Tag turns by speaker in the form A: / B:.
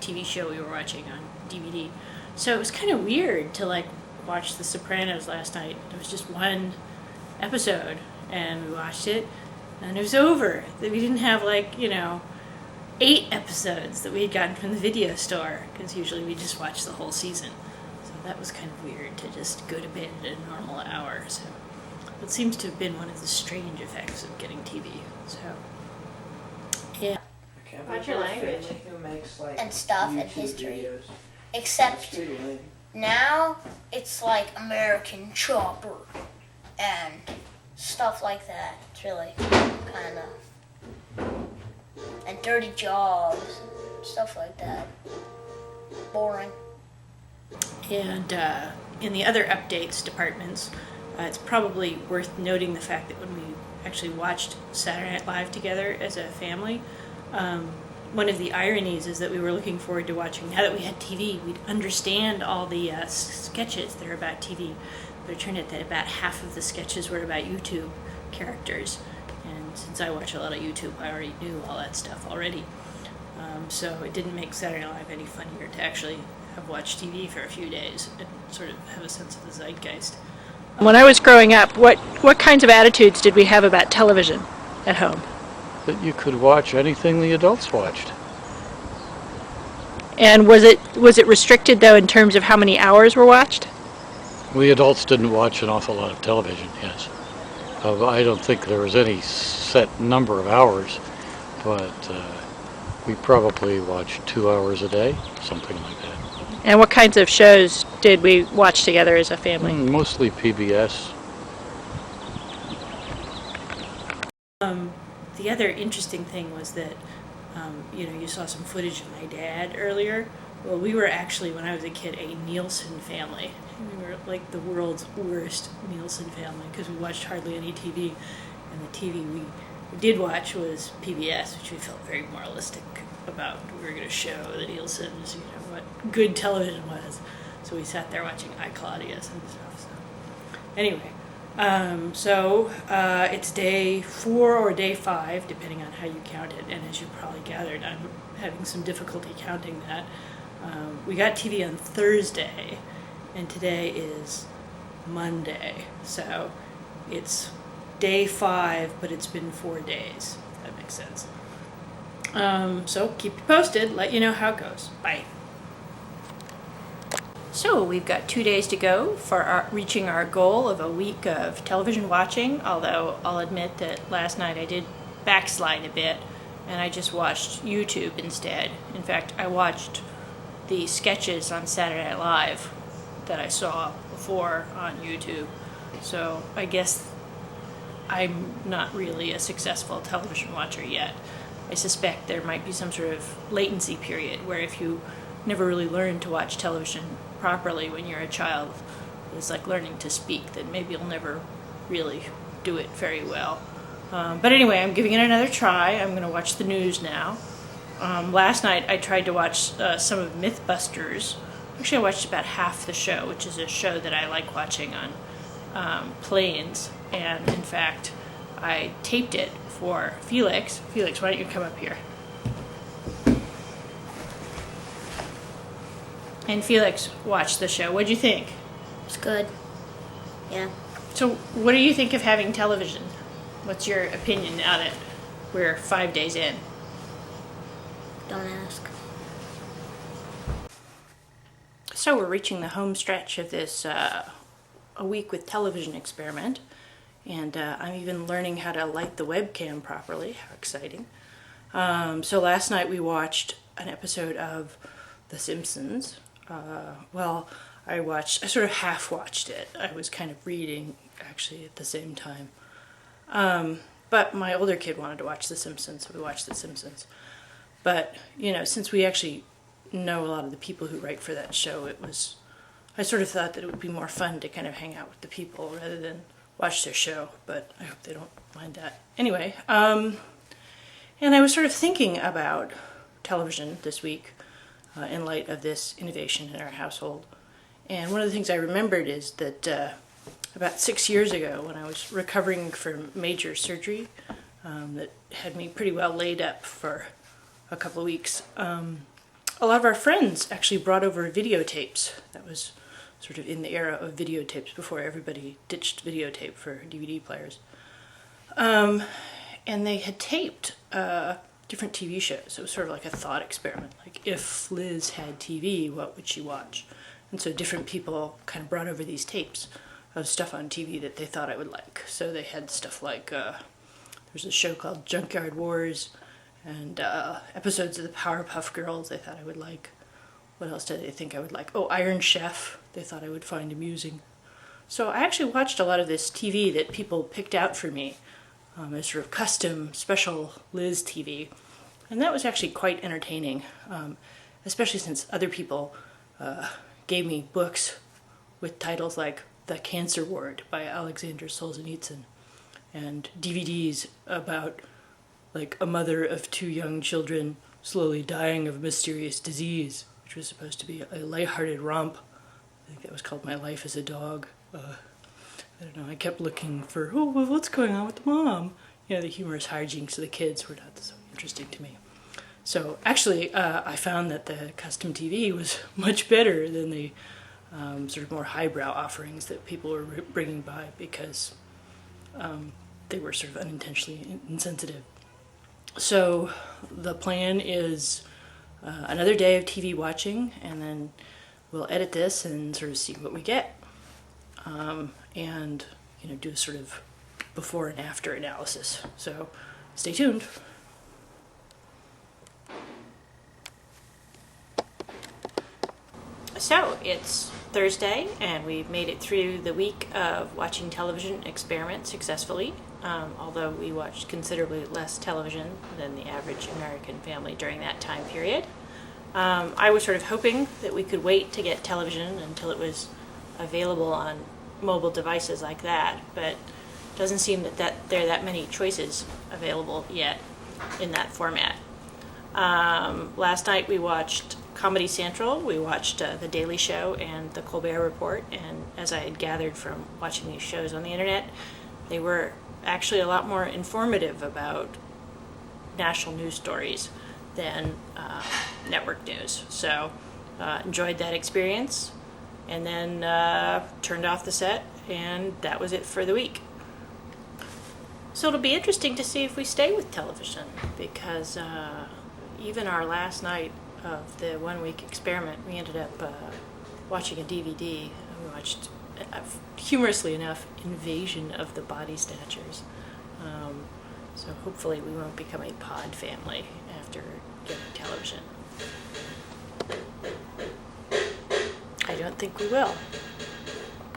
A: TV show we were watching on DVD. So it was kind of weird to like watch The Sopranos last night. It was just one episode, and we watched it, and it was over. We didn't have like 8 episodes that we had gotten from the video store, because usually we just watch the whole season. So that was kind of weird to just go to bed at a normal hour. So it seems to have been one of the strange effects of getting TV. So yeah.
B: Watch your language.
C: And stuff and history. Except now it's like American Chopper and stuff like that. It's really kind of. And dirty jobs and stuff like that. Boring.
A: And in the other updates departments, it's probably worth noting the fact that when we actually watched Saturday Night Live together as a family, one of the ironies is that we were looking forward to watching, now that we had TV, we'd understand all the sketches that are about TV, but it turned out that about half of the sketches were about YouTube characters. And since I watch a lot of YouTube, I already knew all that stuff already. So it didn't make Saturday Night Live any funnier to actually have watched TV for a few days and sort of have a sense of the zeitgeist.
B: When I was growing up, what kinds of attitudes did we have about television at home?
D: That you could watch anything the adults watched.
B: And was it restricted though in terms of how many hours were watched?
D: We adults didn't watch an awful lot of television, yes. I don't think there was any set number of hours, but we probably watched 2 hours a day, something like that.
B: And what kinds of shows did we watch together as a family?
D: Mostly PBS.
A: The other interesting thing was that, you saw some footage of my dad earlier. Well, we were actually, when I was a kid, a Nielsen family. We were like the world's worst Nielsen family because we watched hardly any TV. And the TV we did watch was PBS, which we felt very moralistic about. We were going to show the Nielsen's, what good television was. So we sat there watching iClaudius and stuff. So anyway. It's day 4 or day 5, depending on how you count it. And as you probably gathered, I'm having some difficulty counting that. We got TV on Thursday, and today is Monday. So it's day 5, but it's been 4 days, if that makes sense. So keep you posted, let you know how it goes. Bye. So we've got 2 days to go for reaching our goal of a week of television watching, although I'll admit that last night I did backslide a bit and I just watched YouTube instead. In fact, I watched the sketches on Saturday Night Live that I saw before on YouTube. So I guess I'm not really a successful television watcher yet. I suspect there might be some sort of latency period where if you never really learn to watch television properly when you're a child, it's like learning to speak, that maybe you'll never really do it very well. But anyway, I'm giving it another try. I'm going to watch the news now. Last night I tried to watch some of Mythbusters. Actually, I watched about half the show, which is a show that I like watching on planes. And in fact, I taped it for Felix. Felix, why don't you come up here? And Felix watched the show. What'd you think?
C: It's good. Yeah.
A: So what do you think of having television? What's your opinion now that we're 5 days in?
C: Don't ask.
A: So we're reaching the home stretch of this A Week with Television experiment. And I'm even learning how to light the webcam properly. How exciting. So last night we watched an episode of The Simpsons. I sort of half watched it. I was kind of reading actually at the same time. But my older kid wanted to watch The Simpsons, so we watched The Simpsons. But, since we actually know a lot of the people who write for that show, I sort of thought that it would be more fun to kind of hang out with the people rather than watch their show, but I hope they don't mind that. Anyway, and I was sort of thinking about television this week, in light of this innovation in our household. And one of the things I remembered is that about 6 years ago, when I was recovering from major surgery that had me pretty well laid up for a couple of weeks, a lot of our friends actually brought over videotapes. That was sort of in the era of videotapes before everybody ditched videotape for DVD players. And they had taped different TV shows. It was sort of like a thought experiment. Like, if Liz had TV, what would she watch? And so different people kind of brought over these tapes of stuff on TV that they thought I would like. So they had stuff like, there's a show called Junkyard Wars, and episodes of the Powerpuff Girls they thought I would like. What else did they think I would like? Oh, Iron Chef, they thought I would find amusing. So I actually watched a lot of this TV that people picked out for me as sort of custom, special Liz TV. And that was actually quite entertaining, especially since other people gave me books with titles like The Cancer Ward by Alexander Solzhenitsyn, and DVDs about like a mother of 2 young children slowly dying of a mysterious disease, which was supposed to be a lighthearted romp. I think that was called My Life as a Dog. I don't know, I kept looking for, oh, well, what's going on with the mom? You know, the humorous hijinks of the kids were not so interesting to me. So actually, I found that the custom TV was much better than the sort of more highbrow offerings that people were bringing by, because they were sort of unintentionally insensitive. So the plan is another day of TV watching, and then we'll edit this and sort of see what we get. And, you know, do a sort of before and after analysis. So stay tuned. So it's Thursday, and we've made it through the week of watching television experiment successfully, although we watched considerably less television than the average American family during that time period. I was sort of hoping that we could wait to get television until it was available on mobile devices like that, but it doesn't seem that there are that many choices available yet in that format. Last night we watched Comedy Central, we watched The Daily Show and The Colbert Report, and as I had gathered from watching these shows on the internet, they were actually a lot more informative about national news stories than network news. So enjoyed that experience, and then turned off the set, and that was it for the week. So it'll be interesting to see if we stay with television, because even our last night of the 1 week experiment, we ended up watching a DVD. We watched, humorously enough, Invasion of the Body Snatchers. So hopefully we won't become a pod family after getting television. I don't think we will.